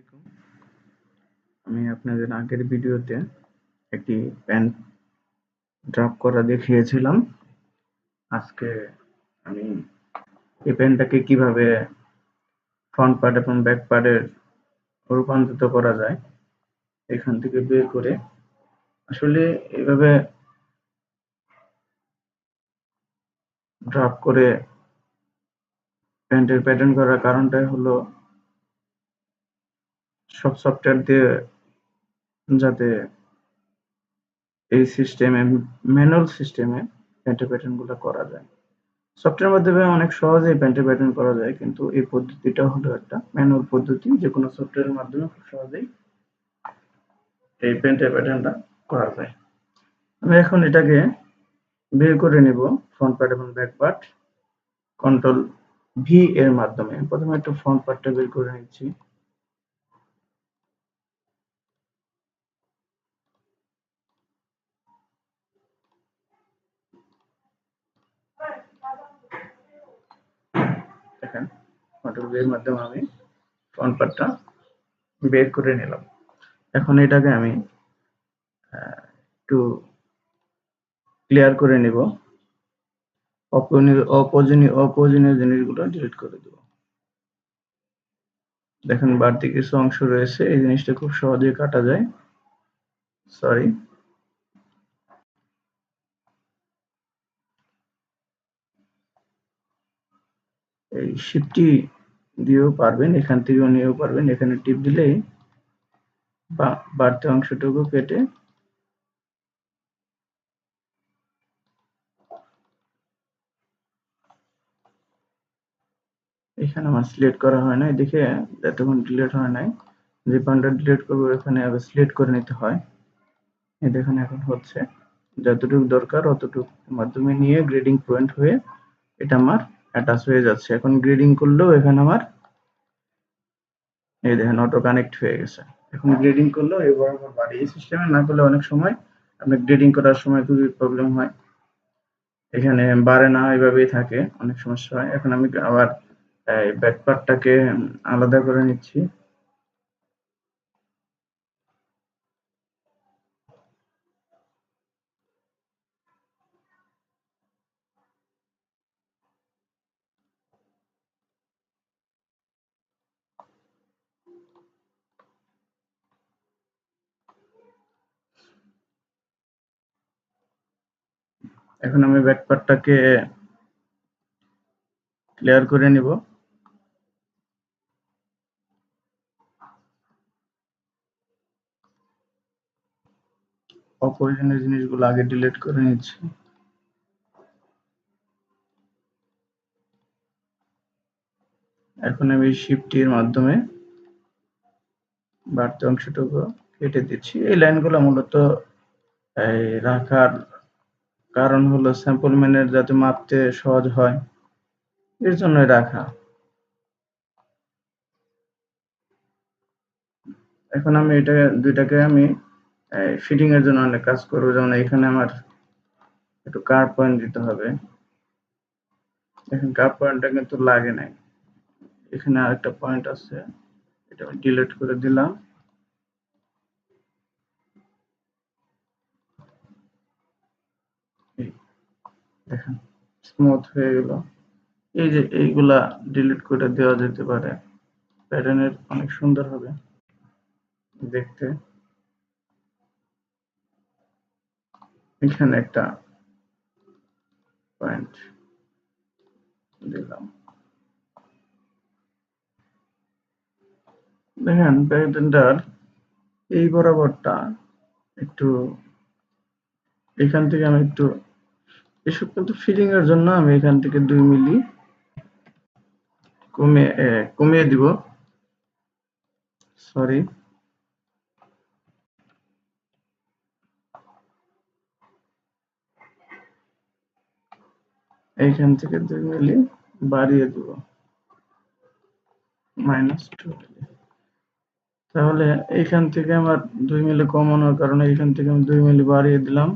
আলাইকুম। আমি আপনাদের আগের ভিডিওতে একটি প্যান্ট ড্রপ করা দেখিয়েছিলাম। আজকে আমি এই প্যান্টটাকে কিভাবে ফ্রন্ট পার্ট এবং ব্যাক পার্টে রূপান্তরিত করা যায় এখান থেকে বের করে আসলে এইভাবে ড্রপ করে প্যান্টের প্যাটার্ন করার কারণটাই হলো সব সফটওয়্যার দিয়ে যাতে এই সিস্টেমে ম্যানুয়াল সিস্টেমে প্যান্টের প্যাটার্ন গুলো করা যায়। সফটওয়্যারের মাধ্যমে অনেক সহজেই প্যান্টের প্যাটার্ন করা যায়, কিন্তু এই পদ্ধতিটা হলো একটা ম্যানুয়াল পদ্ধতি। যে কোনো সফটওয়্যারের মাধ্যমে খুব সহজেই এই প্যান্টের প্যাটার্নটা করা যায়। আমি এখন এটাকে বের করে নিব ফ্রন্ট পার্ট এবং ব্যাক পার্ট কন্ট্রোল ভি এর মাধ্যমে। প্রথমে একটু ফ্রন্ট পার্টটা বের করে নিচ্ছি। দেখেন, কন্ট্রোল ভি এর মাধ্যমে আমি ফ্রন্ট পার্টটা বের করে নিলাম। এখন এটাকে আমি একটু ক্লিয়ার করে নিব। অপ্রয়োজনীয় জিনিসগুলো ডিলিট করে দেব। দেখেন, বাড়তি কিছু অংশ রয়েছে, এই জিনিসটা খুব সহজেই কাটা যায়। সরি, এই শিফটটি দিয়েও পারবেন, এখান থেকেও নিয়েও পারবেন। এখানে টিপ দিলেই বাড়তি অংশটুকু কেটে এখানে আমার সিলেক্ট করা হয় নাই দেখে এতক্ষণ ডিলিট হয় নাই। যে পয়েন্টটা ডিলিট করবো এখানে আবার সিলেক্ট করে নিতে হয়। এই দেখেন এখন হচ্ছে, যতটুকু দরকার অতটুকু মাধ্যমে নিয়ে গ্রেডিং পয়েন্ট হয়ে এটা আমার অ্যাটাচ হয়ে যাচ্ছে। এখন গ্রেডিং করলেও এখানে আমার এই দেখেন অটো কানেক্ট হয়ে গেছে। এখন গ্রেডিং করলেও এই বরাবর বাড়ি। এই সিস্টেমে না করলে অনেক সময় আপনি গ্রেডিং করার সময় খুবই প্রবলেম হয়, এখানে বাড়ে না, এইভাবেই থাকে, অনেক সমস্যা হয়। এখন আমি আবার ব্যাক পার্টটাকে আলাদা করে নিচ্ছি। এখন আমি ব্যাক পার্টটাকে ক্লিয়ার করে নিব। অপ্রয়োজনীয় জিনিসগুলো আগে ডিলিট করে নিচ্ছি। এখন আমি শিফটের মাধ্যমে বাড়তি অংশটুকু কেটে দিচ্ছি। এই লাইনগুলো মূলত রাখার কারণ হলো স্যাম্পল ম্যানের যাতে মাপতে সহজ হয়, এর জন্যই রাখা। এখন আমি এটা দুইটাকে আমি ফিটিং এর জন্য অনেক কাজ করবো। যেমন এখানে আমার একটু কার্ভ পয়েন্ট দিতে হবে। এখন কার্ভ পয়েন্টটা কিন্তু লাগে নাই, এখানে আরেকটা পয়েন্ট আছে, এটা আমি ডিলিট করে দিলাম। দেখেন স্মুথ হয়ে গেল। এই যে এইগুলা ডিলিট করে দেওয়া যেতে পারে, প্যাটার্নের অনেক সুন্দর হবে দেখতে। এখানে একটা পয়েন্ট দিলাম। দেখেন প্যাটার্নটার এই বরাবরটা একটু, এখান থেকে আমি একটু, এসব কিন্তু ফিটিং এর জন্য আমি এখান থেকে 2 মিলি কমিয়ে দিব। সরি, এইখান থেকে 2 মিলি বাড়িয়ে দিব, -2 মিলি। তাহলে এইখান থেকে আমার 2 মিলি কমানোর কারণে এইখান থেকে আমি 2 মিলি বাড়িয়ে দিলাম,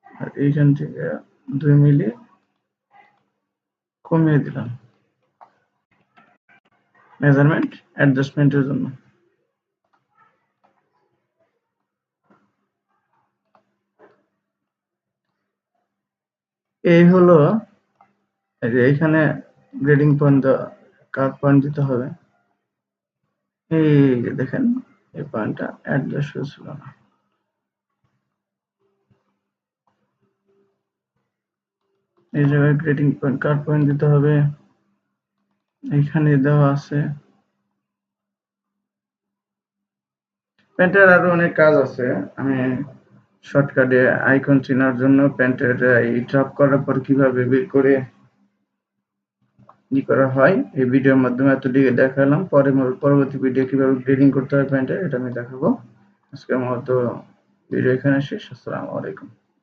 আর এইখান থেকে 2 মিলি কমিয়ে দিলাম। মেজারমেন্ট অ্যাডজাস্টমেন্টের জন্য। এই হলো এই যে এইখানে গ্রেডিং পয়েন্ট কার পয়েন্ট দিতে হবে। এই যে দেখেন এই পয়েন্টটা অ্যাডজাস্ট হয়েছিল না। এই জায়গায় গ্রেডিং পয়েন্ট কার পয়েন্ট দিতে হবে, এইখানে দেওয়া আছে। প্যান্টের আরো অনেক কাজ আছে, আমি শর্টকাটে আইকন চেনার জন্য প্যান্টের এই ড্রপ করার পর কিভাবে বের করে ই করা হয় এই ভিডিওর মাধ্যমে এতটুকু দেখালাম। পরবর্তী ভিডিও কিভাবে গ্রেডিং করতে হয় প্যান্টের এটা আমি দেখাবো। আজকের মতো ভিডিও এখানে শেষ। আসসালামু আলাইকুম।